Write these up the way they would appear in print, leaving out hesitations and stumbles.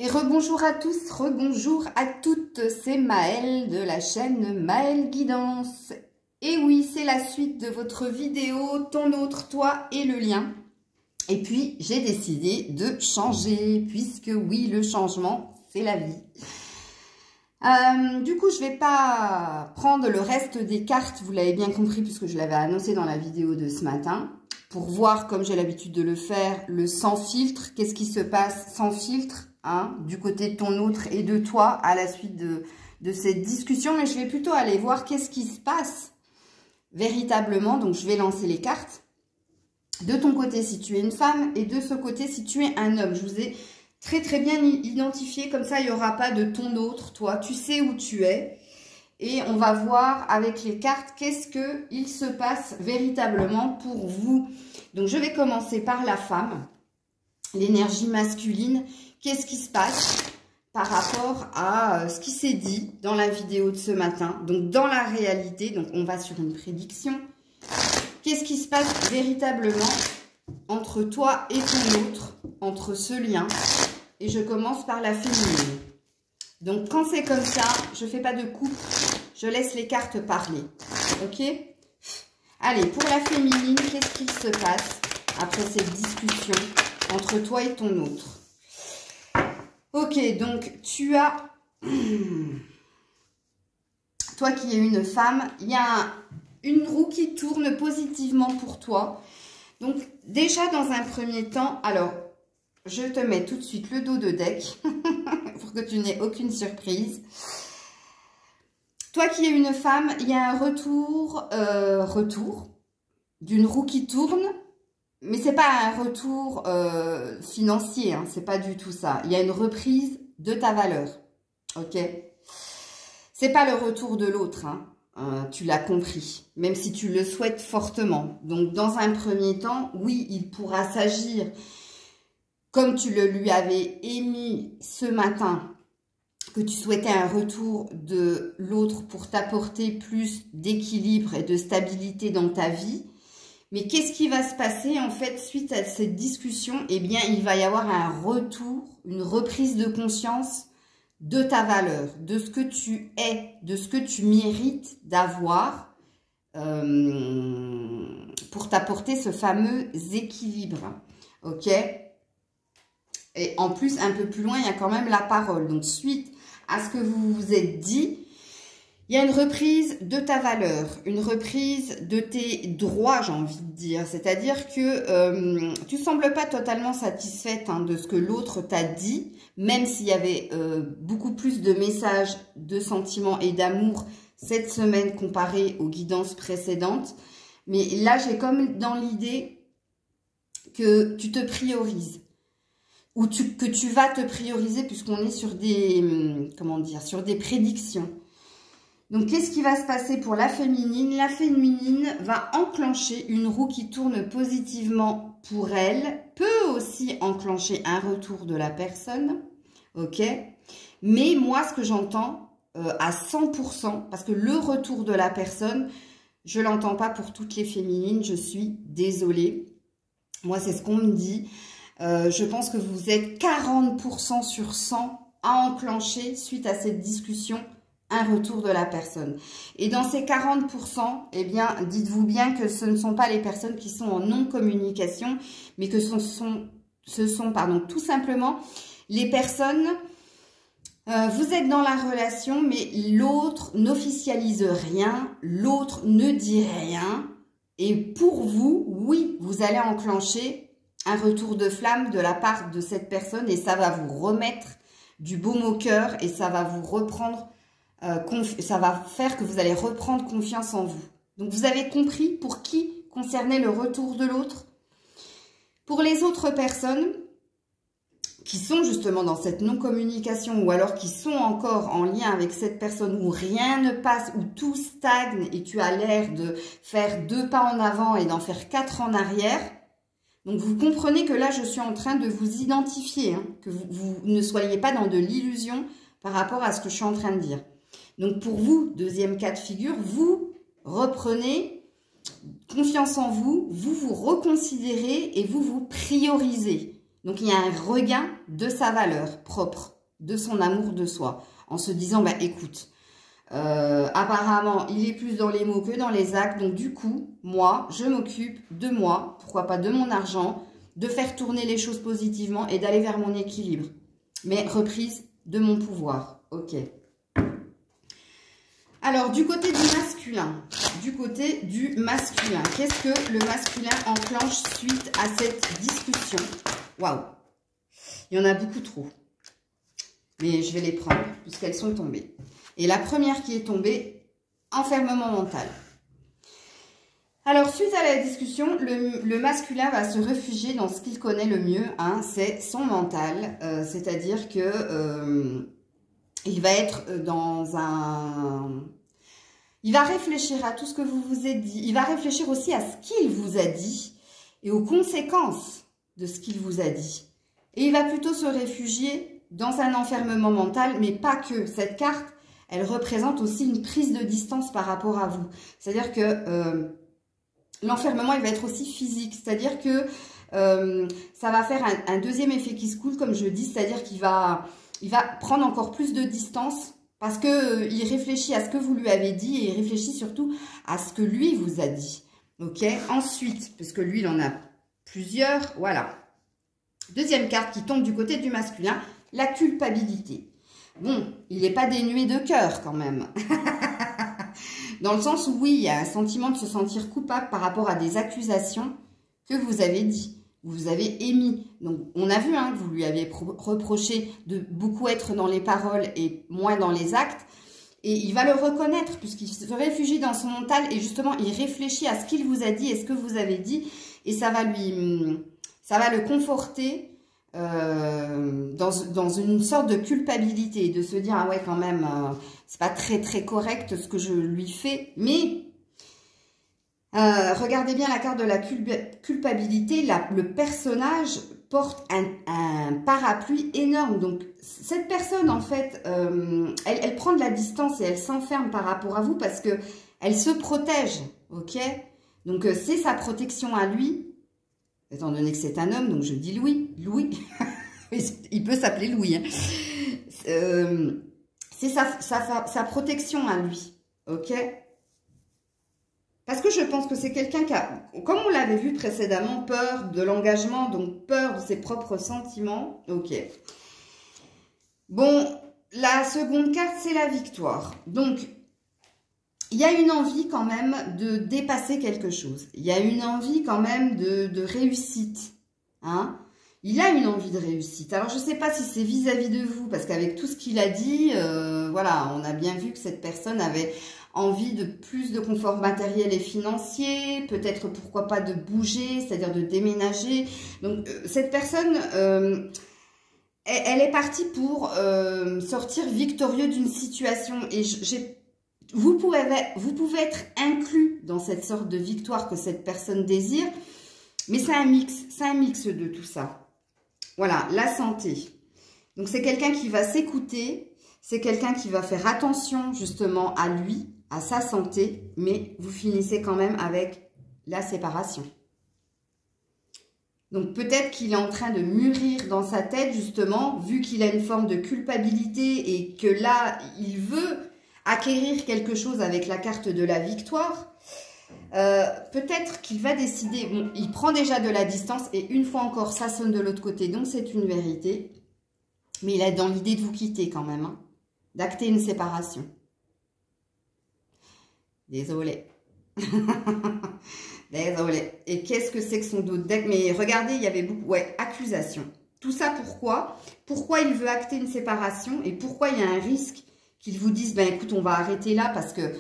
Et rebonjour à tous, rebonjour à toutes, c'est Maëlle de la chaîne Maëlle Guidance. Et oui, c'est la suite de votre vidéo, ton autre, toi et le lien. Et puis, j'ai décidé de changer, puisque oui, le changement, c'est la vie. Du coup, je vais pas prendre le reste des cartes, vous l'avez bien compris, puisque je l'avais annoncé dans la vidéo de ce matin, pour voir, comme j'ai l'habitude de le faire, le sans filtre. Qu'est-ce qui se passe sans filtre, hein, du côté de ton autre et de toi à la suite de cette discussion. Mais je vais plutôt aller voir qu'est-ce qui se passe véritablement. Donc, je vais lancer les cartes. De ton côté, si tu es une femme, et de ce côté, si tu es un homme. Je vous ai très bien identifié, comme ça, il n'y aura pas de ton autre, toi. Tu sais où tu es. Et on va voir avec les cartes qu'est-ce qu'il se passe véritablement pour vous. Donc, je vais commencer par la femme, l'énergie masculine. Qu'est-ce qui se passe par rapport à ce qui s'est dit dans la vidéo de ce matin? Donc, dans la réalité, donc on va sur une prédiction. Qu'est-ce qui se passe véritablement entre toi et ton autre, entre ce lien? Et je commence par la féminine. Donc, quand c'est comme ça, je ne fais pas de coupe, je laisse les cartes parler. Ok? Allez, pour la féminine, qu'est-ce qu'il se passe après cette discussion entre toi et ton autre? Ok, donc tu as... Toi qui es une femme, il y a une roue qui tourne positivement pour toi. Donc, déjà, dans un premier temps, alors... Je te mets tout de suite le dos de deck pour que tu n'aies aucune surprise. Toi qui es une femme, il y a un retour d'une roue qui tourne, mais c'est pas un retour financier, hein, c'est pas du tout ça. Il y a une reprise de ta valeur, ok? C'est pas le retour de l'autre, hein, tu l'as compris, même si tu le souhaites fortement. Donc, dans un premier temps, oui, il pourra s'agir... Comme tu le lui avais émis ce matin, que tu souhaitais un retour de l'autre pour t'apporter plus d'équilibre et de stabilité dans ta vie. Mais qu'est-ce qui va se passer en fait suite à cette discussion? Eh bien, il va y avoir un retour, une reprise de conscience de ta valeur, de ce que tu es, de ce que tu mérites d'avoir pour t'apporter ce fameux équilibre. Ok ? Et en plus, un peu plus loin, il y a quand même la parole. Donc, suite à ce que vous vous êtes dit, il y a une reprise de ta valeur, une reprise de tes droits, j'ai envie de dire. C'est-à-dire que tu ne sembles pas totalement satisfaite, hein, de ce que l'autre t'a dit, même s'il y avait beaucoup plus de messages de sentiments et d'amour cette semaine comparé aux guidances précédentes. Mais là, j'ai comme dans l'idée que tu te priorises. Ou que tu vas te prioriser puisqu'on est sur des, comment dire, sur des prédictions. Donc, qu'est-ce qui va se passer pour la féminine? La féminine va enclencher une roue qui tourne positivement pour elle, peut aussi enclencher un retour de la personne, ok? Mais moi, ce que j'entends à 100%, parce que le retour de la personne, je ne l'entends pas pour toutes les féminines, je suis désolée. Moi, c'est ce qu'on me dit. Je pense que vous êtes 40% sur 100 à enclencher, suite à cette discussion, un retour de la personne. Et dans ces 40%, eh bien, dites-vous bien que ce ne sont pas les personnes qui sont en non-communication, mais que ce sont tout simplement les personnes... vous êtes dans la relation, mais l'autre n'officialise rien, l'autre ne dit rien. Et pour vous, oui, vous allez enclencher un retour de flamme de la part de cette personne et ça va vous remettre du baume au cœur et ça va vous reprendre, ça va faire que vous allez reprendre confiance en vous. Donc, vous avez compris pour qui concernait le retour de l'autre. Pour les autres personnes qui sont justement dans cette non-communication ou alors qui sont encore en lien avec cette personne où rien ne passe, où tout stagne et tu as l'air de faire 2 pas en avant et d'en faire 4 en arrière. Donc, vous comprenez que là, je suis en train de vous identifier, hein, que vous ne soyez pas dans de l'illusion par rapport à ce que je suis en train de dire. Donc, pour vous, deuxième cas de figure, vous reprenez confiance en vous, vous vous reconsidérez et vous vous priorisez. Donc, il y a un regain de sa valeur propre, de son amour de soi, en se disant, bah, écoute, apparemment, il est plus dans les mots que dans les actes. Donc, du coup, moi, je m'occupe de moi, pourquoi pas de mon argent, de faire tourner les choses positivement et d'aller vers mon équilibre. Mais reprise de mon pouvoir. Ok. Alors, du côté du masculin, qu'est-ce que le masculin enclenche suite à cette discussion? Waouh, il y en a beaucoup trop. Mais je vais les prendre puisqu'elles sont tombées. Et la première qui est tombée, enfermement mental. Alors, suite à la discussion, le masculin va se réfugier dans ce qu'il connaît le mieux, hein, c'est son mental. C'est-à-dire que il va être dans un... Il va réfléchir à tout ce que vous vous êtes dit. Il va réfléchir aussi à ce qu'il vous a dit et aux conséquences de ce qu'il vous a dit. Et il va plutôt se réfugier dans un enfermement mental, mais pas que. Cette carte, elle représente aussi une prise de distance par rapport à vous. C'est-à-dire que l'enfermement, il va être aussi physique. C'est-à-dire que ça va faire un deuxième effet qui se coule, comme je dis. C'est-à-dire qu'il va prendre encore plus de distance parce qu'il réfléchit à ce que vous lui avez dit et il réfléchit surtout à ce que lui vous a dit. Ok. Ensuite, parce que lui, il en a plusieurs. Voilà. Deuxième carte qui tombe du côté du masculin, la culpabilité. Bon, il n'est pas dénué de cœur quand même. Dans le sens où oui, il y a un sentiment de se sentir coupable par rapport à des accusations que vous avez dit, vous avez émis. Donc, on a vu hein, que vous lui avez reproché de beaucoup être dans les paroles et moins dans les actes. Et il va le reconnaître puisqu'il se réfugie dans son mental et justement, il réfléchit à ce qu'il vous a dit et ce que vous avez dit. Et ça va le conforter dans une sorte de culpabilité, de se dire, ah ouais, quand même, c'est pas très très correct ce que je lui fais. Mais regardez bien la carte de la culpabilité, le personnage porte un parapluie énorme. Donc, cette personne, en fait, elle prend de la distance et elle s'enferme par rapport à vous parce que elle se protège, ok? Donc, c'est sa protection à lui. Étant donné que c'est un homme, donc je dis Louis. Il peut s'appeler Louis. Hein. C'est sa protection à lui. Ok? Parce que je pense que c'est quelqu'un qui a, comme on l'avait vu précédemment, peur de l'engagement, donc peur de ses propres sentiments. Ok. Bon, la seconde carte, c'est la victoire. Donc, il y a une envie quand même de dépasser quelque chose. Il y a une envie quand même de réussite. Hein? Il a une envie de réussite. Alors, je ne sais pas si c'est vis-à-vis de vous, parce qu'avec tout ce qu'il a dit, voilà, on a bien vu que cette personne avait envie de plus de confort matériel et financier, peut-être pourquoi pas de bouger, c'est-à-dire de déménager. Donc, cette personne... elle est partie pour sortir victorieux d'une situation. Et vous pouvez être inclus dans cette sorte de victoire que cette personne désire, mais c'est un mix de tout ça. Voilà, la santé. Donc, c'est quelqu'un qui va s'écouter, c'est quelqu'un qui va faire attention justement à lui, à sa santé, mais vous finissez quand même avec la séparation. Donc, peut-être qu'il est en train de mûrir dans sa tête, justement, vu qu'il a une forme de culpabilité et que là, il veut acquérir quelque chose avec la carte de la victoire, peut-être qu'il va décider, bon, il prend déjà de la distance et une fois encore, ça sonne de l'autre côté, donc c'est une vérité, mais il est dans l'idée de vous quitter quand même, hein, d'acter une séparation. Désolée. Désolée. Et qu'est-ce que c'est que son dos de deck? Mais regardez, il y avait beaucoup... Ouais, accusation. Tout ça, pourquoi? Pourquoi il veut acter une séparation? Et pourquoi il y a un risque qu'ils vous disent, ben écoute, on va arrêter là parce que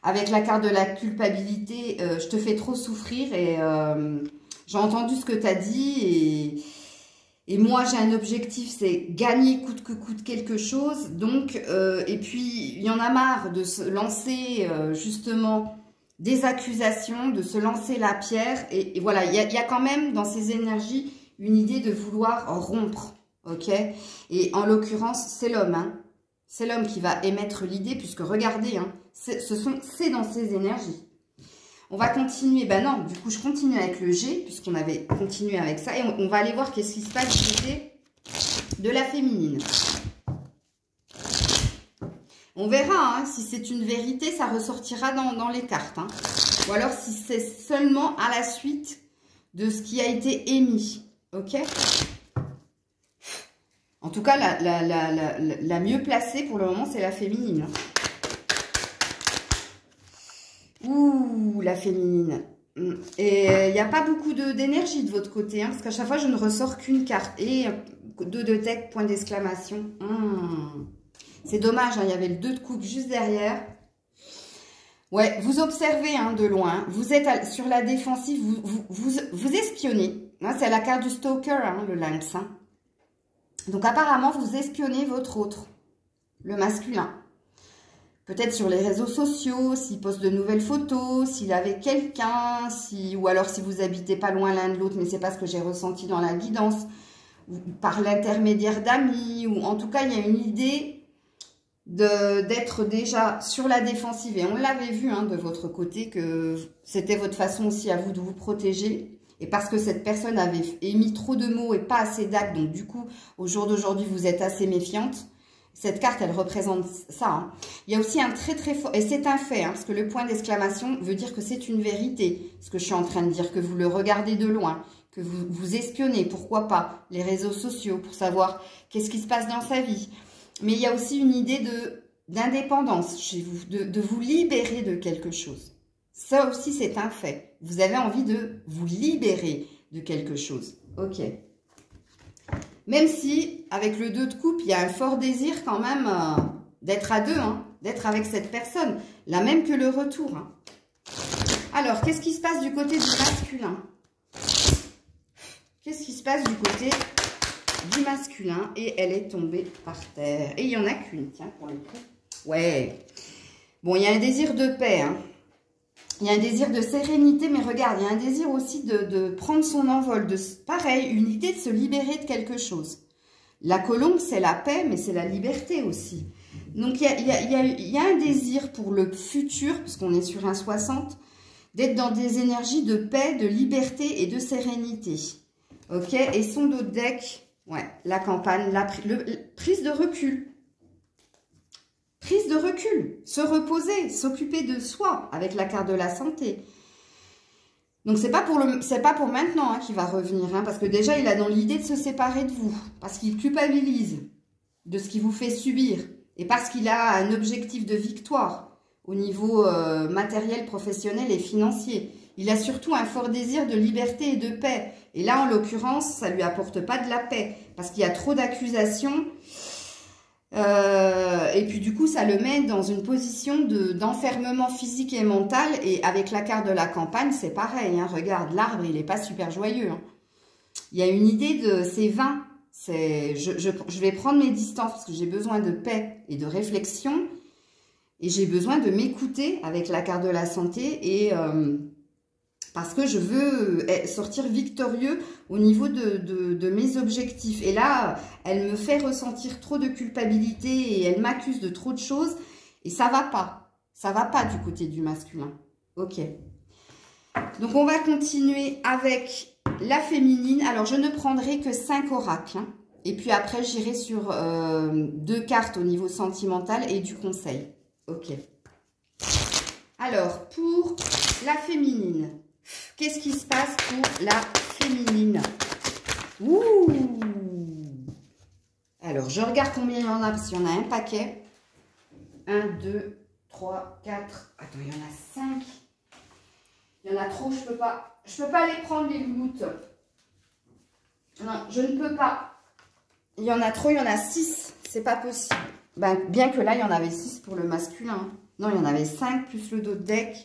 avec la carte de la culpabilité, je te fais trop souffrir et j'ai entendu ce que tu as dit et moi, j'ai un objectif, c'est gagner coûte que coûte quelque chose. Donc, et puis, il y en a marre de se lancer justement... des accusations, de se lancer la pierre. Et voilà, il y a quand même dans ces énergies une idée de vouloir rompre. Ok? Et en l'occurrence, c'est l'homme. Hein? C'est l'homme qui va émettre l'idée, puisque regardez, hein, c'est dans ces énergies. On va continuer, ben non, du coup je continue avec le G, puisqu'on avait continué avec ça, et on va aller voir qu'est-ce qui se passe du côté de la féminine. On verra, hein, si c'est une vérité, ça ressortira dans les cartes. Hein. Ou alors si c'est seulement à la suite de ce qui a été émis. Ok? En tout cas, la mieux placée pour le moment, c'est la féminine. Ouh, la féminine. Et il n'y a pas beaucoup d'énergie de votre côté, hein, parce qu'à chaque fois, je ne ressors qu'une carte. Et 2 de deck, point d'exclamation. C'est dommage, hein, il y avait le 2 de coupe juste derrière. Ouais, vous observez hein, de loin. Vous êtes sur la défensive, vous espionnez. Hein, c'est la carte du stalker, hein, le lynx. Hein. Donc apparemment, vous espionnez votre autre, le masculin. Peut-être sur les réseaux sociaux, s'il poste de nouvelles photos, s'il est avec quelqu'un, ou alors si vous habitez pas loin l'un de l'autre, mais c'est pas ce que j'ai ressenti dans la guidance, par l'intermédiaire d'amis, ou en tout cas, il y a une idée d'être déjà sur la défensive. Et on l'avait vu hein, de votre côté, que c'était votre façon aussi à vous de vous protéger. Et parce que cette personne avait émis trop de mots et pas assez d'actes, donc du coup, au jour d'aujourd'hui, vous êtes assez méfiante. Cette carte, elle représente ça. Hein. Il y a aussi un très très fort... Et c'est un fait, hein, parce que le point d'exclamation veut dire que c'est une vérité. Ce que je suis en train de dire, que vous le regardez de loin, que vous espionnez, pourquoi pas, les réseaux sociaux, pour savoir qu'est-ce qui se passe dans sa vie. Mais il y a aussi une idée d'indépendance chez vous, de vous libérer de quelque chose. Ça aussi, c'est un fait. Vous avez envie de vous libérer de quelque chose. Ok. Même si, avec le 2 de coupe, il y a un fort désir quand même d'être à deux, hein, d'être avec cette personne, la même que le retour. Hein. Alors, qu'est-ce qui se passe du côté du masculin? Qu'est-ce qui se passe du côté du masculin? Et elle est tombée par terre. Et il n'y en a qu'une, tiens, pour le coup. Ouais. Bon, il y a un désir de paix, hein. Il y a un désir de sérénité, mais regarde, il y a un désir aussi de prendre son envol. Pareil, une idée de se libérer de quelque chose. La colombe, c'est la paix, mais c'est la liberté aussi. Donc, il y a un désir pour le futur, puisqu'on est sur un 60, d'être dans des énergies de paix, de liberté et de sérénité. Ok? Et son dos de deck, ouais, la campagne, prise de recul. Prise de recul, se reposer, s'occuper de soi avec la carte de la santé. Donc, c'est pas pour maintenant hein, qu'il va revenir. Hein, parce que déjà, il a dans l'idée de se séparer de vous. Parce qu'il culpabilise de ce qu'il vous fait subir. Et parce qu'il a un objectif de victoire au niveau matériel, professionnel et financier. Il a surtout un fort désir de liberté et de paix. Et là, en l'occurrence, ça ne lui apporte pas de la paix. Parce qu'il y a trop d'accusations. Et puis du coup ça le met dans une position d'enfermement physique et mental. Et avec la carte de la campagne c'est pareil, hein. Regarde, l'arbre il n'est pas super joyeux, hein. Il y a une idée de c'est vain, je vais prendre mes distances parce que j'ai besoin de paix et de réflexion et j'ai besoin de m'écouter avec la carte de la santé et parce que je veux sortir victorieux au niveau de mes objectifs. Et là, elle me fait ressentir trop de culpabilité et elle m'accuse de trop de choses. Et ça va pas. Ça va pas du côté du masculin. Ok. Donc, on va continuer avec la féminine. Alors, je ne prendrai que 5 oracles. Hein. Et puis après, j'irai sur 2 cartes au niveau sentimental et du conseil. Ok. Alors, pour la féminine... Qu'est-ce qui se passe pour la féminine? Ouh! Alors, je regarde combien il y en a, parce qu'il y en a un paquet. 1, 2, 3, 4. Attends, il y en a 5. Il y en a trop, je peux pas les prendre, les louloutes. Non, je ne peux pas. Il y en a trop, il y en a 6. C'est pas possible. Ben, bien que là, il y en avait 6 pour le masculin. Non, il y en avait 5 plus le dos de deck.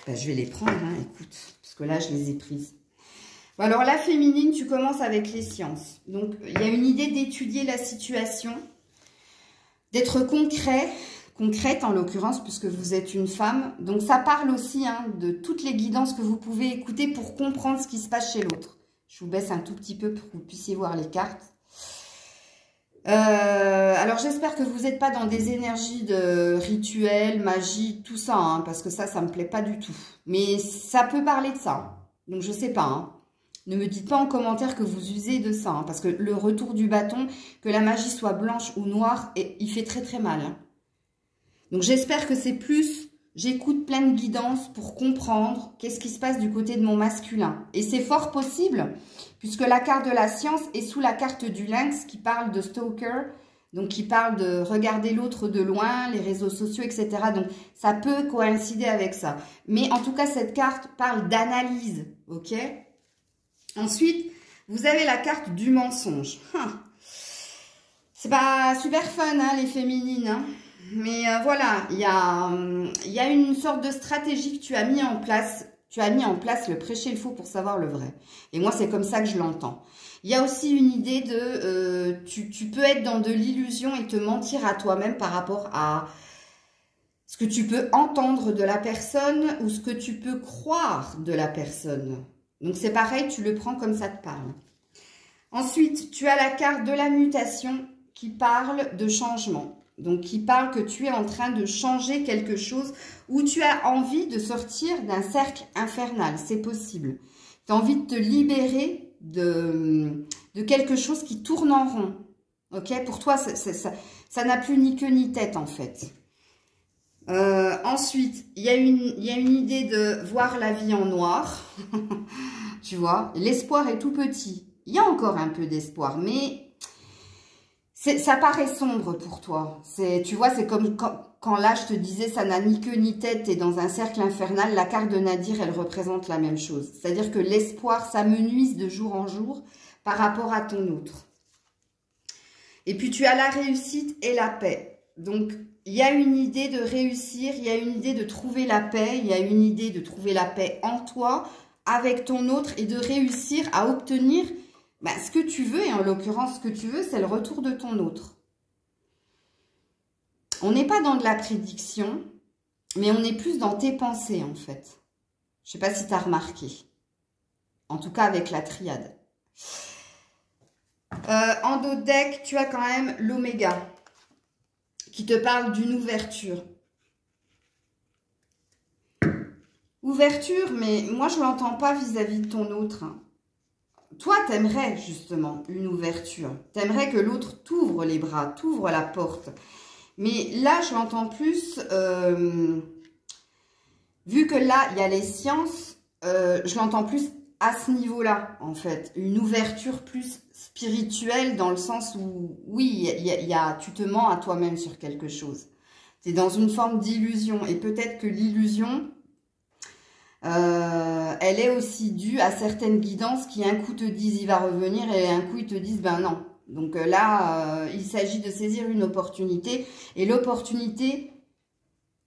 Ben, je vais les prendre, hein, écoute, parce que là, je les ai prises. Bon, alors, la féminine, tu commences avec les sciences. Donc, il y a une idée d'étudier la situation, d'être concrète en l'occurrence, puisque vous êtes une femme. Donc, ça parle aussi hein, de toutes les guidances que vous pouvez écouter pour comprendre ce qui se passe chez l'autre. Je vous baisse un tout petit peu pour que vous puissiez voir les cartes. Alors j'espère que vous n'êtes pas dans des énergies de rituels, magie, tout ça, hein, parce que ça me plaît pas du tout. Mais ça peut parler de ça, donc je sais pas. Hein. Ne me dites pas en commentaire que vous usez de ça, hein, parce que le retour du bâton, que la magie soit blanche ou noire, il fait très très mal. Hein. Donc j'espère que c'est plus, j'écoute plein de guidance pour comprendre qu'est-ce qui se passe du côté de mon masculin. Et c'est fort possible, puisque la carte de la science est sous la carte du lynx qui parle de stalker, donc qui parle de regarder l'autre de loin, les réseaux sociaux, etc. Donc ça peut coïncider avec ça. Mais en tout cas, cette carte parle d'analyse, ok? Ensuite, vous avez la carte du mensonge. C'est pas super fun, hein, les féminines, hein. Mais voilà, il y a une sorte de stratégie que tu as mis en place. Tu as mis en place le prêcher le faux pour savoir le vrai. Et moi, c'est comme ça que je l'entends. Il y a aussi une idée de... tu peux être dans de l'illusion et te mentir à toi-même par rapport à ce que tu peux entendre de la personne ou ce que tu peux croire de la personne. Donc, c'est pareil, tu le prends comme ça te parle. Ensuite, tu as la carte de la mutation qui parle de changement. Donc, qui parle que tu es en train de changer quelque chose ou tu as envie de sortir d'un cercle infernal. C'est possible. Tu as envie de te libérer de quelque chose qui tourne en rond. Ok? Pour toi, ça n'a plus ni queue ni tête, en fait. Ensuite, il y a une idée de voir la vie en noir. Tu vois? L'espoir est tout petit. Il y a encore un peu d'espoir, mais... ça paraît sombre pour toi. Tu vois, c'est comme quand là, je te disais, ça n'a ni queue ni tête, t'es dans un cercle infernal. La carte de Nadir, elle représente la même chose. C'est-à-dire que l'espoir, ça menuise de jour en jour par rapport à ton autre. Et puis, tu as la réussite et la paix. Donc, il y a une idée de réussir, il y a une idée de trouver la paix, il y a une idée de trouver la paix en toi, avec ton autre, et de réussir à obtenir... Ben, ce que tu veux, et en l'occurrence, ce que tu veux, c'est le retour de ton autre. On n'est pas dans de la prédiction, mais on est plus dans tes pensées, en fait. Je ne sais pas si tu as remarqué. En tout cas, avec la triade. En dos de deck, tu as quand même l'oméga, qui te parle d'une ouverture. Ouverture, mais moi, je ne l'entends pas vis-à-vis de ton autre, hein. Toi, t'aimerais justement une ouverture. T'aimerais que l'autre t'ouvre les bras, t'ouvre la porte. Mais là, je l'entends plus, vu que là, il y a les sciences, je l'entends plus à ce niveau-là, en fait. Une ouverture plus spirituelle dans le sens où, oui, tu te mens à toi-même sur quelque chose. Tu es dans une forme d'illusion. Et peut-être que l'illusion... elle est aussi due à certaines guidances qui un coup te disent il va revenir et un coup ils te disent ben non. Donc là, il s'agit de saisir une opportunité et l'opportunité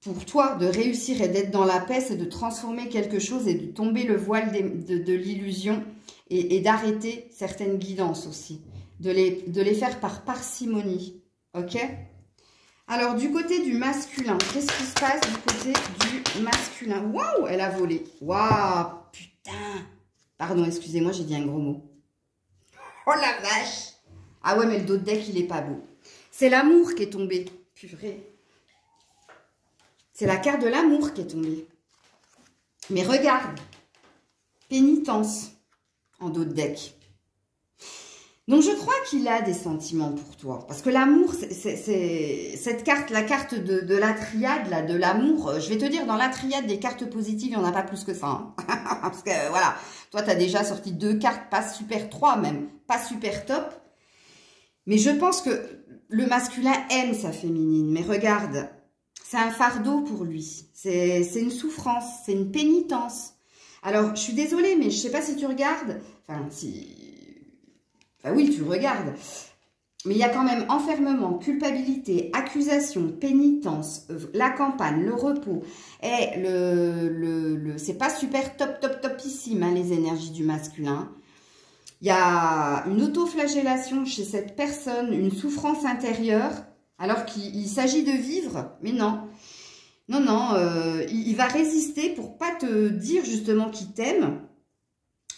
pour toi de réussir et d'être dans la paix, c'est de transformer quelque chose et de tomber le voile de l'illusion et d'arrêter certaines guidances aussi, de les faire par parcimonie, ok? Alors, du côté du masculin, qu'est-ce qui se passe du côté du masculin? Waouh, elle a volé. Waouh, putain. Pardon, excusez-moi, j'ai dit un gros mot. Oh la vache. Ah ouais, mais le dos de deck, il est pas beau. C'est l'amour qui est tombé. Purée. C'est la carte de l'amour qui est tombée. Mais regarde. Pénitence en dos de deck. Donc, je crois qu'il a des sentiments pour toi. Parce que l'amour, c'est cette carte, la carte de la triade, là, de l'amour. Je vais te dire, dans la triade des cartes positives, il n'y en a pas plus que ça. Hein. Parce que, voilà, toi, tu as déjà sorti 2 cartes, pas super 3 même, pas super top. Mais je pense que le masculin aime sa féminine. Mais regarde, c'est un fardeau pour lui. C'est une souffrance, c'est une pénitence. Alors, je suis désolée, mais je ne sais pas si tu regardes. Enfin, si... Enfin, oui, tu regardes. Mais il y a quand même enfermement, culpabilité, accusation, pénitence, la campagne, le repos. Et c'est pas super topissime, hein, les énergies du masculin. Il y a une autoflagellation chez cette personne, une souffrance intérieure, alors qu'il s'agit de vivre. Mais non. Non, non, il va résister pour pas te dire justement qu'il t'aime.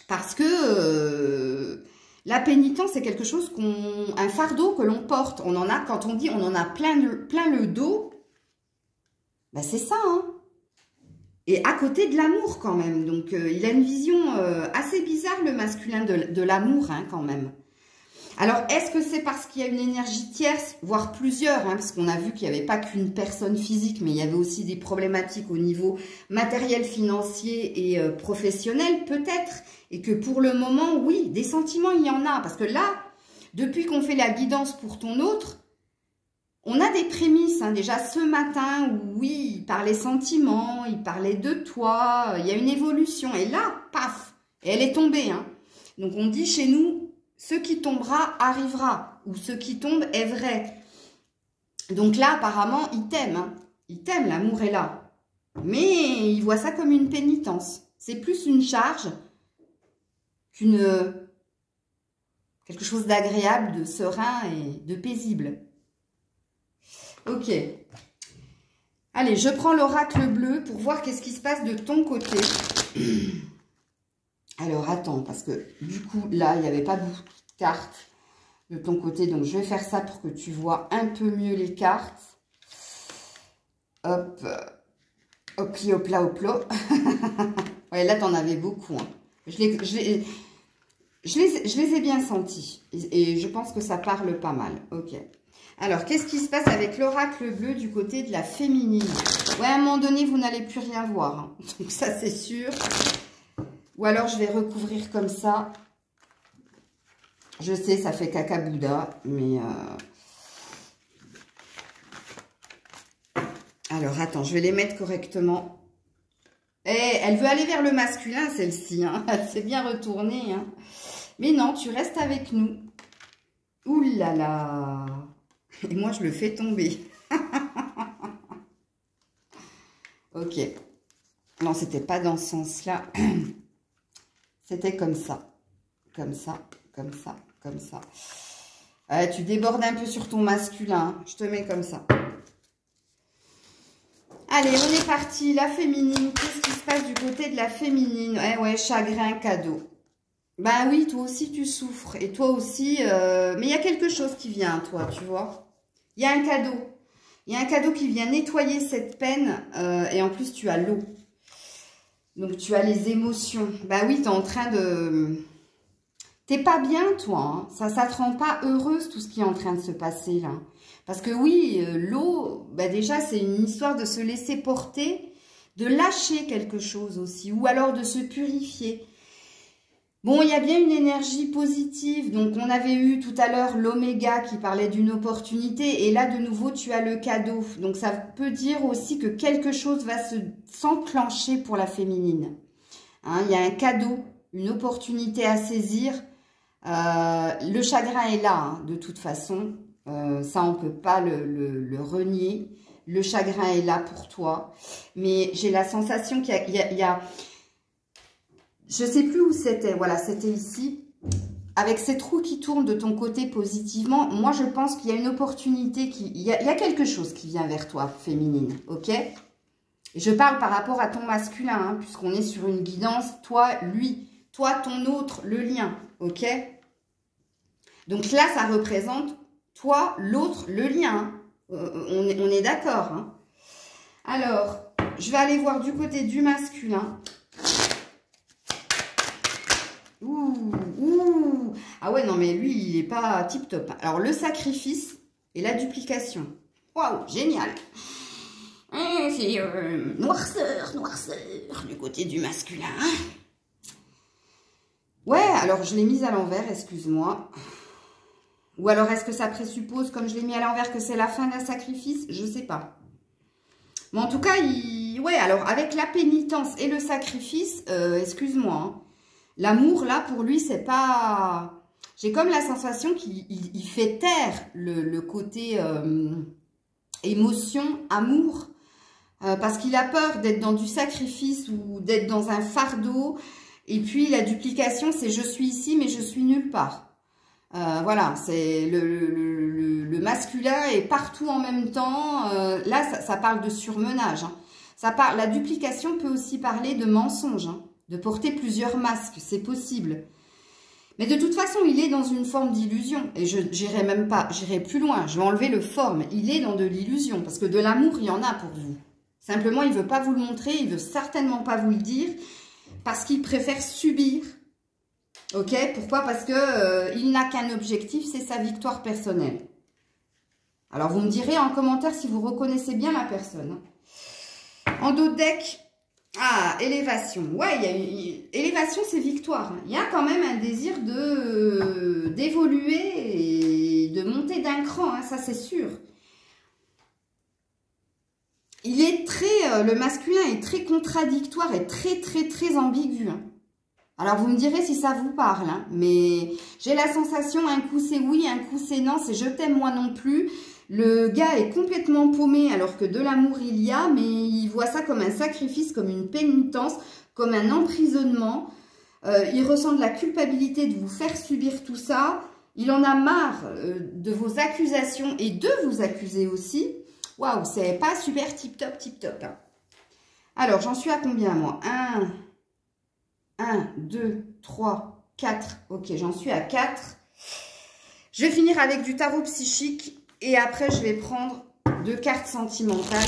Parce que... La pénitence, c'est quelque chose un fardeau que l'on porte. On en a, quand on dit on en a plein le dos, ben c'est ça, hein. Et à côté de l'amour quand même. Donc, il a une vision assez bizarre, le masculin, de l'amour, hein, quand même. Alors, est-ce que c'est parce qu'il y a une énergie tierce, voire plusieurs, hein, parce qu'on a vu qu'il n'y avait pas qu'une personne physique, mais il y avait aussi des problématiques au niveau matériel, financier et professionnel, peut-être. Et que pour le moment, oui, des sentiments, il y en a. Parce que là, depuis qu'on fait la guidance pour ton autre, on a des prémices, hein, déjà ce matin, où oui, il parlait sentiments, il parlait de toi, il y a une évolution. Et là, paf, et elle est tombée. Hein. Donc on dit chez nous, ce qui tombera arrivera, ou ce qui tombe est vrai. Donc là, apparemment, il t'aime. Hein. Il t'aime, l'amour est là. Mais il voit ça comme une pénitence. C'est plus une charge quelque chose d'agréable, de serein et de paisible. Ok. Allez, je prends l'oracle bleu pour voir qu'est-ce qui se passe de ton côté. Alors, attends, parce que du coup, là, il n'y avait pas beaucoup de cartes de ton côté. Donc, je vais faire ça pour que tu vois un peu mieux les cartes. Hop. Hopli, hopla, hoplo. Ouais, là, tu en avais beaucoup. Hein. Je les ai bien sentis. Et je pense que ça parle pas mal. Ok. Alors, qu'est-ce qui se passe avec l'oracle bleu du côté de la féminine? Ouais, à un moment donné, vous n'allez plus rien voir. Hein. Donc, ça, c'est sûr. Ou alors, je vais recouvrir comme ça. Je sais, ça fait caca Bouddha, mais... Alors, attends, je vais les mettre correctement. Eh, elle veut aller vers le masculin, celle-ci. Hein. Elle s'est bien retournée. Hein. Mais non, tu restes avec nous. Ouh là là. Et moi, je le fais tomber. Ok. Non, c'était pas dans ce sens-là. C'était comme ça. Comme ça, comme ça, comme ça. Tu débordes un peu sur ton masculin. Je te mets comme ça. Allez, on est parti. La féminine. Qu'est-ce qui se passe du côté de la féminine? Ouais, chagrin, cadeau. Ben oui, toi aussi, tu souffres. Et toi aussi... mais il y a quelque chose qui vient, toi, tu vois. Il y a un cadeau. Il y a un cadeau qui vient nettoyer cette peine. Et en plus, tu as l'eau. Donc, tu as les émotions. Bah oui, tu es en train de... T'es pas bien, toi. Hein. Ça te rend pas heureuse, tout ce qui est en train de se passer, là. Parce que oui, l'eau, bah déjà, c'est une histoire de se laisser porter, de lâcher quelque chose aussi. Ou alors de se purifier. Bon, il y a bien une énergie positive. Donc, on avait eu tout à l'heure l'oméga qui parlait d'une opportunité. Et là, de nouveau, tu as le cadeau. Donc, ça peut dire aussi que quelque chose va s'enclencher pour la féminine. Hein, il y a un cadeau, une opportunité à saisir. Le chagrin est là, hein, de toute façon. Ça, on ne peut pas le renier. Le chagrin est là pour toi. Mais j'ai la sensation qu'il y a je ne sais plus où c'était. Voilà, c'était ici. Avec ces trous qui tournent de ton côté positivement, moi, je pense qu'il y a une opportunité. Il y a quelque chose qui vient vers toi, féminine. Ok? Je parle par rapport à ton masculin, hein, puisqu'on est sur une guidance. Toi, lui. Toi, ton autre, le lien. Ok? Donc là, ça représente toi, l'autre, le lien. On est d'accord. Hein. Alors, je vais aller voir du côté du masculin. Ouh. Ah ouais, non, mais lui, il n'est pas tip-top. Alors, le sacrifice et la duplication. Waouh, génial. C'est noirceur du côté du masculin. Ouais, alors, je l'ai mise à l'envers, excuse-moi. Ou alors, est-ce que ça présuppose, comme je l'ai mis à l'envers, que c'est la fin d'un sacrifice? Je ne sais pas. Mais en tout cas, ouais, alors, avec la pénitence et le sacrifice, excuse-moi, hein, l'amour, là, pour lui, c'est pas... J'ai comme la sensation qu'il fait taire le côté émotion, amour, parce qu'il a peur d'être dans du sacrifice ou d'être dans un fardeau. Et puis, la duplication, c'est je suis ici, mais je suis nulle part. Voilà, c'est le masculin est partout en même temps. Là, ça parle de surmenage. Hein. La duplication peut aussi parler de mensonge, hein, de porter plusieurs masques, c'est possible. Mais de toute façon, il est dans une forme d'illusion. Et je n'irai même pas, j'irai plus loin. Je vais enlever le forme. Il est dans de l'illusion. Parce que de l'amour, il y en a pour vous. Simplement, il ne veut pas vous le montrer. Il ne veut certainement pas vous le dire. Parce qu'il préfère subir. Ok? Pourquoi? Parce que il n'a qu'un objectif, c'est sa victoire personnelle. Alors, vous me direz en commentaire si vous reconnaissez bien la personne. En dos de deck... Ah, élévation. Ouais, élévation, c'est victoire. Il y a quand même un désir d'évoluer et de monter d'un cran, hein, ça c'est sûr. Il est très, le masculin est très contradictoire et très ambigu. Hein. Alors vous me direz si ça vous parle, hein, mais j'ai la sensation, un coup c'est oui, un coup c'est non, c'est je t'aime moi non plus. Le gars est complètement paumé alors que de l'amour il y a, mais il voit ça comme un sacrifice, comme une pénitence, comme un emprisonnement. Il ressent de la culpabilité de vous faire subir tout ça. Il en a marre de vos accusations et de vous accuser aussi. Waouh, c'est pas super tip top. Hein. Alors, j'en suis à combien moi? 1, 2, 3, 4. Ok, j'en suis à 4. Je vais finir avec du tarot psychique. Et après, je vais prendre 2 cartes sentimentales.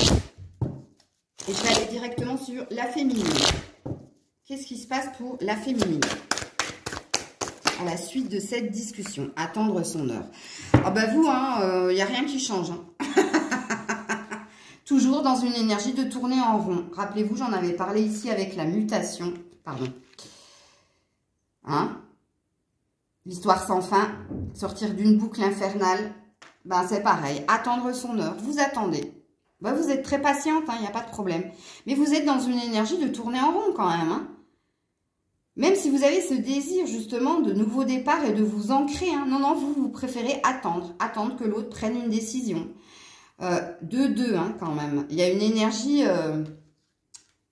Et je vais aller directement sur la féminine. Qu'est-ce qui se passe pour la féminine à la suite de cette discussion? Attendre son heure. Ah bah vous, il n'y a rien qui change. Hein. Toujours dans une énergie de tourner en rond. Rappelez-vous, j'en avais parlé ici avec la mutation. Pardon. Hein? L'histoire sans fin. Sortir d'une boucle infernale. Ben, c'est pareil, attendre son heure, vous attendez. Ben, vous êtes très patiente, il n'y a pas de problème. Mais vous êtes dans une énergie de tourner en rond quand même. Hein. Même si vous avez ce désir justement de nouveau départ et de vous ancrer. Hein. Non, vous préférez attendre. Attendre que l'autre prenne une décision. De deux, hein, quand même. Il y a une énergie...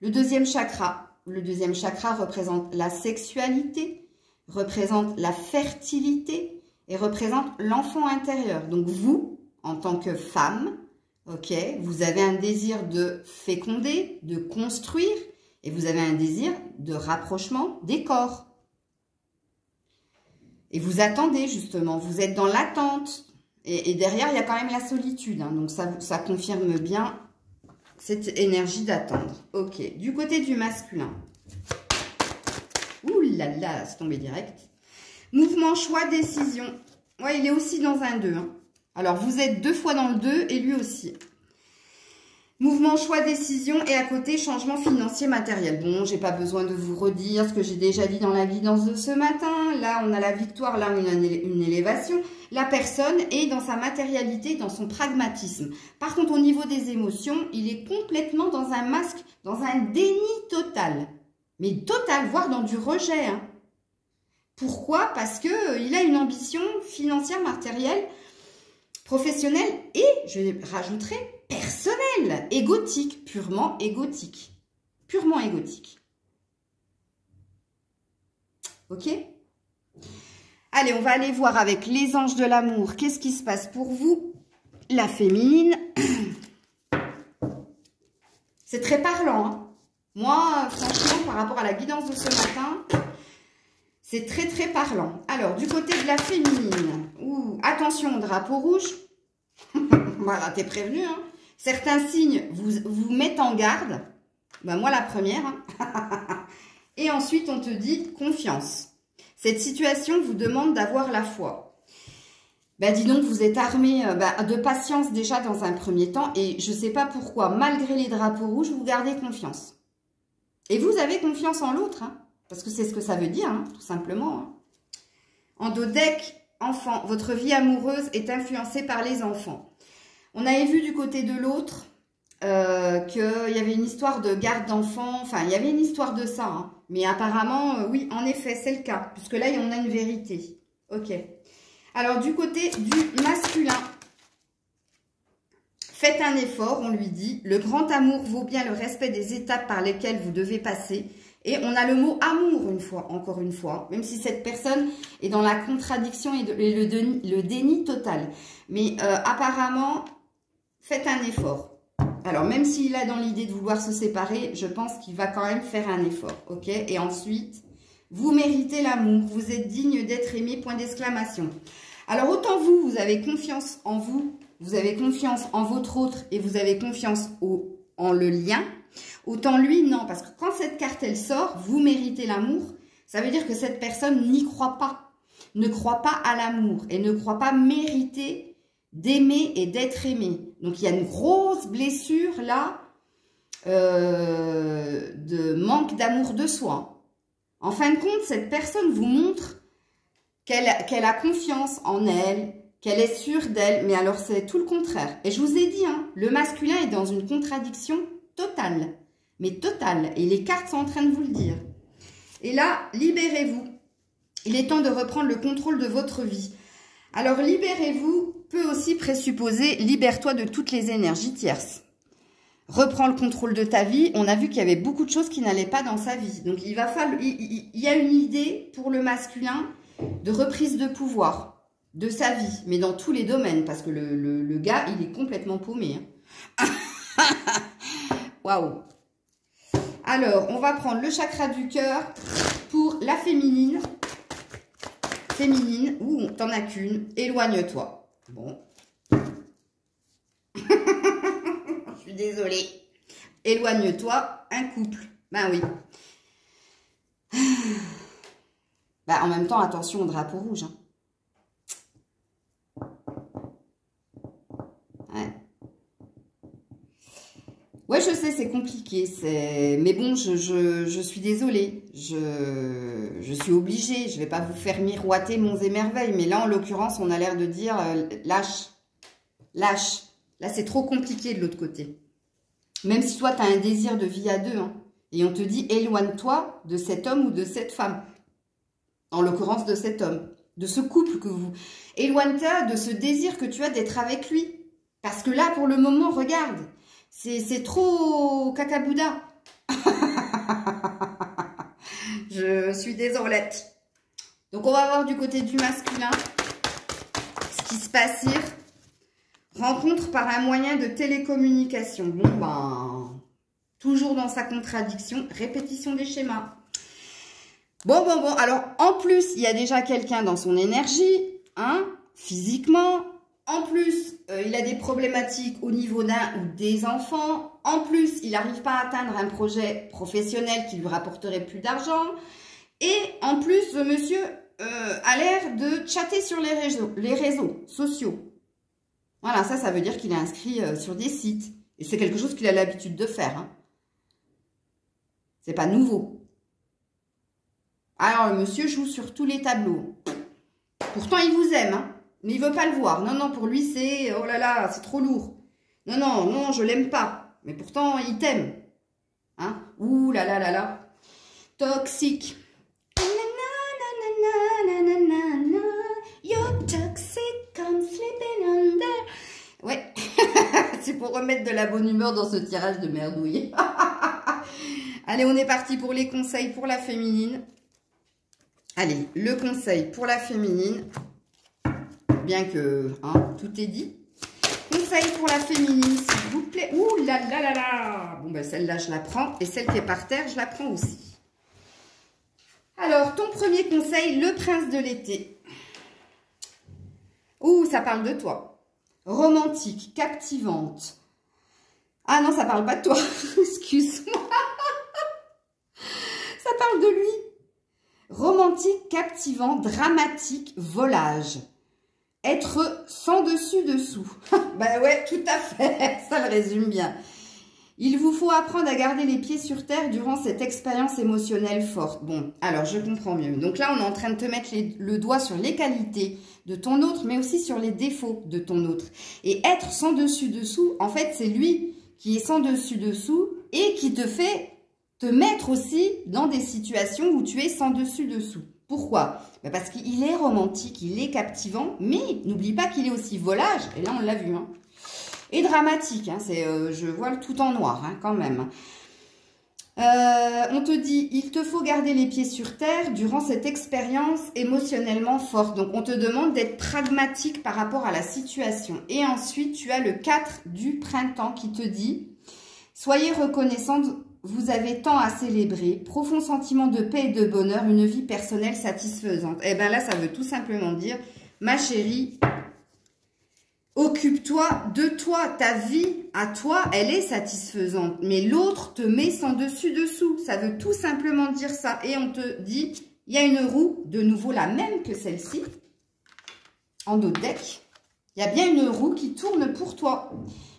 le deuxième chakra. Le deuxième chakra représente la sexualité, représente la fertilité, et représente l'enfant intérieur. Donc vous, en tant que femme, ok, vous avez un désir de féconder, de construire, et vous avez un désir de rapprochement des corps. Et vous attendez justement, vous êtes dans l'attente. Et derrière, il y a quand même la solitude. Hein, donc ça confirme bien cette énergie d'attendre. Ok, du côté du masculin. Ouh là là, c'est tombé direct. Mouvement, choix, décision. Ouais, il est aussi dans un 2. Hein. Alors, vous êtes 2 fois dans le 2 et lui aussi. Mouvement, choix, décision et à côté, changement financier, matériel. Bon, j'ai pas besoin de vous redire ce que j'ai déjà dit dans la guidance de ce matin. Là, on a la victoire, là, on a une élévation. La personne est dans sa matérialité, dans son pragmatisme. Par contre, au niveau des émotions, il est complètement dans un masque, dans un déni total. Mais total, voire dans du rejet, hein. Pourquoi? Parce qu'il a une ambition financière, matérielle, professionnelle et, je rajouterai, personnelle, égotique, purement égotique. Purement égotique. Ok? Allez, on va aller voir avec les anges de l'amour. Qu'est-ce qui se passe pour vous? La féminine. C'est très parlant. Hein. Moi, franchement, par rapport à la guidance de ce matin... C'est très parlant. Alors, du côté de la féminine, attention, drapeau rouge. Voilà, t'es prévenu. Hein. Certains signes vous mettent en garde. Ben, moi, la première. Hein. Et ensuite, on te dit confiance. Cette situation vous demande d'avoir la foi. Ben, dis donc, vous êtes armé de patience déjà dans un premier temps. Et je ne sais pas pourquoi, malgré les drapeaux rouges, vous gardez confiance. Et vous avez confiance en l'autre, hein. Parce que c'est ce que ça veut dire, hein, tout simplement. Hein. En dos deck, enfant, votre vie amoureuse est influencée par les enfants. On avait vu du côté de l'autre qu'il y avait une histoire de garde d'enfants. Enfin, il y avait une histoire de ça. Hein. Mais apparemment, oui, en effet, c'est le cas. Puisque là, on a une vérité. Ok. Alors, du côté du masculin, faites un effort, on lui dit. Le grand amour vaut bien le respect des étapes par lesquelles vous devez passer. Et on a le mot amour encore une fois, même si cette personne est dans la contradiction et le déni total. Mais apparemment, faites un effort. Alors, même s'il a dans l'idée de vouloir se séparer, je pense qu'il va quand même faire un effort, ok? Et ensuite, Vous méritez l'amour. Vous êtes digne d'être aimé, point d'exclamation. Alors, autant vous, vous avez confiance en vous, vous avez confiance en votre autre et vous avez confiance en le lien, autant lui, non. Parce que quand cette carte, elle sort, vous méritez l'amour, ça veut dire que cette personne n'y croit pas. Ne croit pas à l'amour et ne croit pas mériter d'aimer et d'être aimé. Donc, il y a une grosse blessure là de manque d'amour de soi. En fin de compte, cette personne vous montre qu'elle a confiance en elle, qu'elle est sûre d'elle, mais alors c'est tout le contraire. Et je vous ai dit, hein, le masculin est dans une contradiction totale, mais totale, et les cartes sont en train de vous le dire. Et là, libérez-vous. Il est temps de reprendre le contrôle de votre vie. Alors, libérez-vous peut aussi présupposer, libère-toi de toutes les énergies tierces. Reprends le contrôle de ta vie. On a vu qu'il y avait beaucoup de choses qui n'allaient pas dans sa vie. Donc, il y a une idée pour le masculin de reprise de pouvoir de sa vie, mais dans tous les domaines, parce que le gars, il est complètement paumé. Hein. Waouh! Alors, on va prendre le chakra du cœur pour la féminine. Féminine, ou t'en as qu'une, éloigne-toi. Bon. Je suis désolée. Éloigne-toi, un couple. Ben oui. Ben, en même temps, attention au drapeau rouge. Hein. Ouais, je sais, c'est compliqué. Mais bon, je suis désolée. Je suis obligée. Je ne vais pas vous faire miroiter monts et merveilles. Mais là, en l'occurrence, on a l'air de dire lâche. Lâche. Là, c'est trop compliqué de l'autre côté. Même si toi, tu as un désir de vie à deux. Hein, et on te dit éloigne-toi de cet homme ou de cette femme. En l'occurrence, de cet homme. De ce couple que vous... Éloigne-toi de ce désir que tu as d'être avec lui. Parce que là, pour le moment, regarde. C'est trop cacabouda. Je suis désolée. Donc, on va voir du côté du masculin ce qui se passe. Rencontre par un moyen de télécommunication. Bon, ben, toujours dans sa contradiction. Répétition des schémas. Bon. Alors, en plus, il y a déjà quelqu'un dans son énergie, hein, physiquement. En plus, il a des problématiques au niveau d'un ou des enfants. En plus, il n'arrive pas à atteindre un projet professionnel qui lui rapporterait plus d'argent. Et en plus, ce monsieur a l'air de chatter sur les réseaux sociaux. Voilà, ça veut dire qu'il est inscrit sur des sites. Et c'est quelque chose qu'il a l'habitude de faire. Hein. C'est pas nouveau. Alors, le monsieur joue sur tous les tableaux. Pourtant, il vous aime, hein. Mais il ne veut pas le voir. Non, pour lui, c'est... Oh là là, c'est trop lourd. Non, je l'aime pas. Mais pourtant, il t'aime. Hein? Ouh là là. Toxique. You're toxic, come sleeping under. Ouais. C'est pour remettre de la bonne humeur dans ce tirage de merdouille. Allez, on est parti pour les conseils pour la féminine. Allez, le conseil pour la féminine... Bien que, hein, tout est dit. Conseil pour la féminine, s'il vous plaît. Ouh là là là là. Bon, ben celle-là, je la prends. Et celle qui est par terre, je la prends aussi. Alors, ton premier conseil, le prince de l'été. Ouh, ça parle de toi. Romantique, captivante. Ah non, ça parle pas de toi. Excuse-moi. Ça parle de lui. Romantique, captivant, dramatique, volage. Être sans dessus-dessous. Ben ouais, tout à fait. Ça le résume bien. Il vous faut apprendre à garder les pieds sur terre durant cette expérience émotionnelle forte. Bon, alors je comprends mieux. Donc là, on est en train de te mettre le doigt sur les qualités de ton autre, mais aussi sur les défauts de ton autre. Et être sans dessus-dessous, en fait, c'est lui qui est sans dessus-dessous et qui te fait te mettre aussi dans des situations où tu es sans dessus-dessous. Pourquoi? Parce qu'il est romantique, il est captivant, mais n'oublie pas qu'il est aussi volage, et là on l'a vu, hein. Et dramatique, hein, je vois le tout en noir, hein, quand même. On te dit, il te faut garder les pieds sur terre durant cette expérience émotionnellement forte. Donc on te demande d'être pragmatique par rapport à la situation. Et ensuite tu as le 4 du printemps qui te dit, soyez reconnaissante vous avez tant à célébrer, profond sentiment de paix et de bonheur, une vie personnelle satisfaisante. Eh bien là, ça veut tout simplement dire, ma chérie, occupe-toi de toi, ta vie à toi, elle est satisfaisante. Mais l'autre te met son dessus-dessous. Ça veut tout simplement dire ça. Et on te dit, il y a une roue, de nouveau la même que celle-ci, en dos de deck. Il y a bien une roue qui tourne pour toi.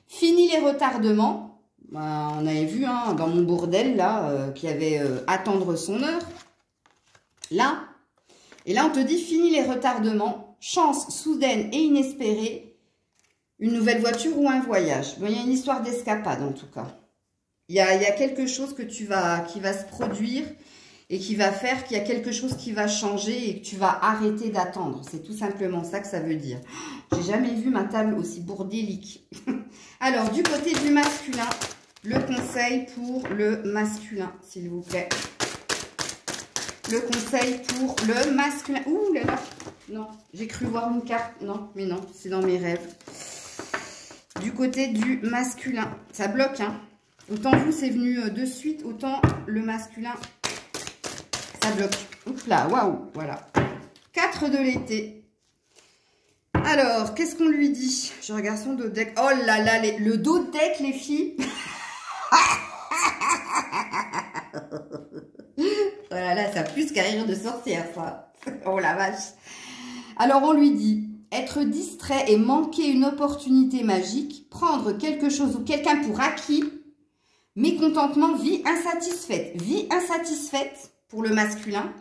Fini les retardements. Ben, on avait vu hein, dans mon bordel là, qu'il y avait attendre son heure. Là. Et là, on te dit, fini les retardements. Chance soudaine et inespérée. Une nouvelle voiture ou un voyage. Bon, il y a une histoire d'escapade en tout cas. Il y a quelque chose qui va se produire et qui va faire qu'il y a quelque chose qui va changer et que tu vas arrêter d'attendre. C'est tout simplement ça que ça veut dire. J'ai jamais vu ma table aussi bordélique. Alors, du côté du masculin, le conseil pour le masculin, s'il vous plaît. Le conseil pour le masculin. Ouh là là. Non, j'ai cru voir une carte. Non, mais non, c'est dans mes rêves. Du côté du masculin, ça bloque, hein. Autant vous, c'est venu de suite, autant le masculin, ça bloque. Oups là, waouh, voilà. 4 de l'été. Alors, qu'est-ce qu'on lui dit? Je regarde son dos de deck. Oh là là, le dos de deck, les filles. Voilà, là, ça a plus qu'à rire de sorcière, ça. Oh la vache. Alors, on lui dit... Être distrait et manquer une opportunité magique, prendre quelque chose ou quelqu'un pour acquis, mécontentement, vie insatisfaite. Vie insatisfaite pour le masculin,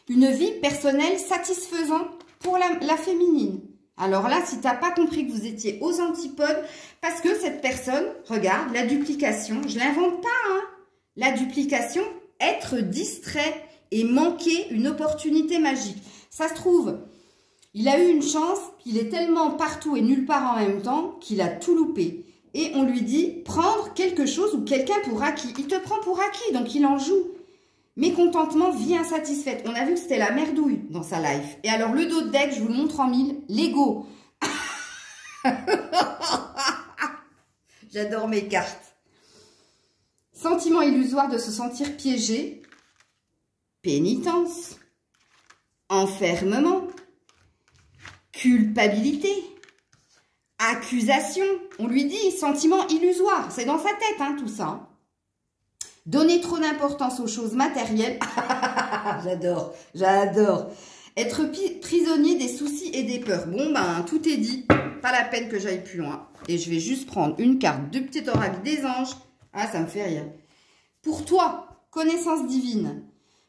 une vie personnelle satisfaisante pour la féminine. Alors là, si tu n'as pas compris que vous étiez aux antipodes, parce que cette personne, regarde, la duplication, je ne l'invente pas, hein. La duplication, être distrait et manquer une opportunité magique. Ça se trouve... Il a eu une chance, qu'il est tellement partout et nulle part en même temps, qu'il a tout loupé. Et on lui dit, prendre quelque chose ou quelqu'un pour acquis. Il te prend pour acquis, donc il en joue. Mécontentement, vie insatisfaite. On a vu que c'était la merdouille dans sa life. Et alors, le dos de deck, je vous le montre en mille. L'ego. J'adore mes cartes. Sentiment illusoire de se sentir piégé. Pénitence. Enfermement. Culpabilité, accusation, on lui dit sentiment illusoire, c'est dans sa tête hein, tout ça. Donner trop d'importance aux choses matérielles, j'adore, j'adore. Être prisonnier des soucis et des peurs. Bon ben tout est dit, pas la peine que j'aille plus loin. Et je vais juste prendre une carte du petit oracle des anges. Ah ça me fait rire. Pour toi, connaissance divine.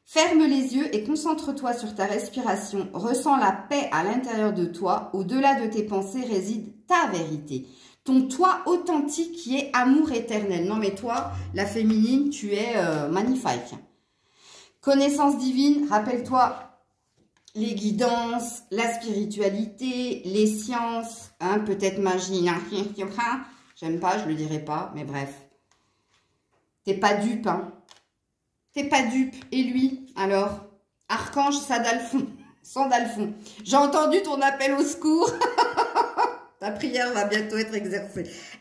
Ferme les yeux et concentre-toi sur ta respiration. Ressens la paix à l'intérieur de toi. Au-delà de tes pensées réside ta vérité. Ton toi authentique qui est amour éternel. Non mais toi, la féminine, tu es magnifique. Connaissance divine, rappelle-toi les guidances, la spiritualité, les sciences, hein, peut-être magie. J'aime pas, je le dirai pas, mais bref. T'es pas dupe, hein. T'es pas dupe. Et lui, alors, Archange Sandalphon. Sandalphon. J'ai entendu ton appel au secours. Ta prière va bientôt être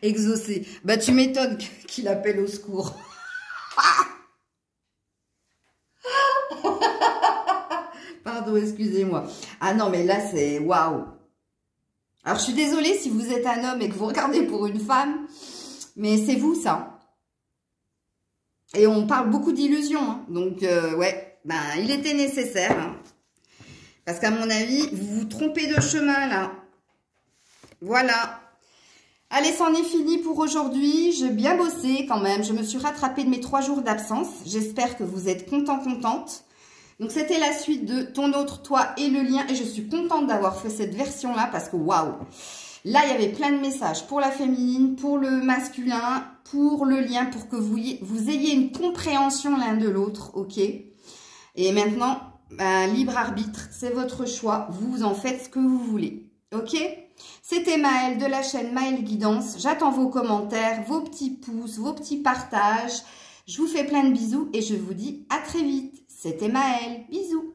exaucée. Bah, tu m'étonnes qu'il appelle au secours. Pardon, excusez-moi. Ah non, mais là, c'est waouh. Alors, je suis désolée si vous êtes un homme et que vous regardez pour une femme, mais c'est vous, ça. Et on parle beaucoup d'illusions, hein. Donc ouais, ben il était nécessaire, hein. Parce qu'à mon avis, vous vous trompez de chemin là. Voilà. Allez, c'en est fini pour aujourd'hui. J'ai bien bossé quand même. Je me suis rattrapée de mes 3 jours d'absence. J'espère que vous êtes contente. Donc c'était la suite de Ton autre toi et le lien. Et je suis contente d'avoir fait cette version-là parce que waouh. Là, il y avait plein de messages pour la féminine, pour le masculin, pour le lien, pour que vous ayez une compréhension l'un de l'autre, ok? Et maintenant, libre arbitre, c'est votre choix. Vous en faites ce que vous voulez, ok? C'était Maëlle de la chaîne Maëlle Guidance. J'attends vos commentaires, vos petits pouces, vos petits partages. Je vous fais plein de bisous et je vous dis à très vite. C'était Maëlle. Bisous.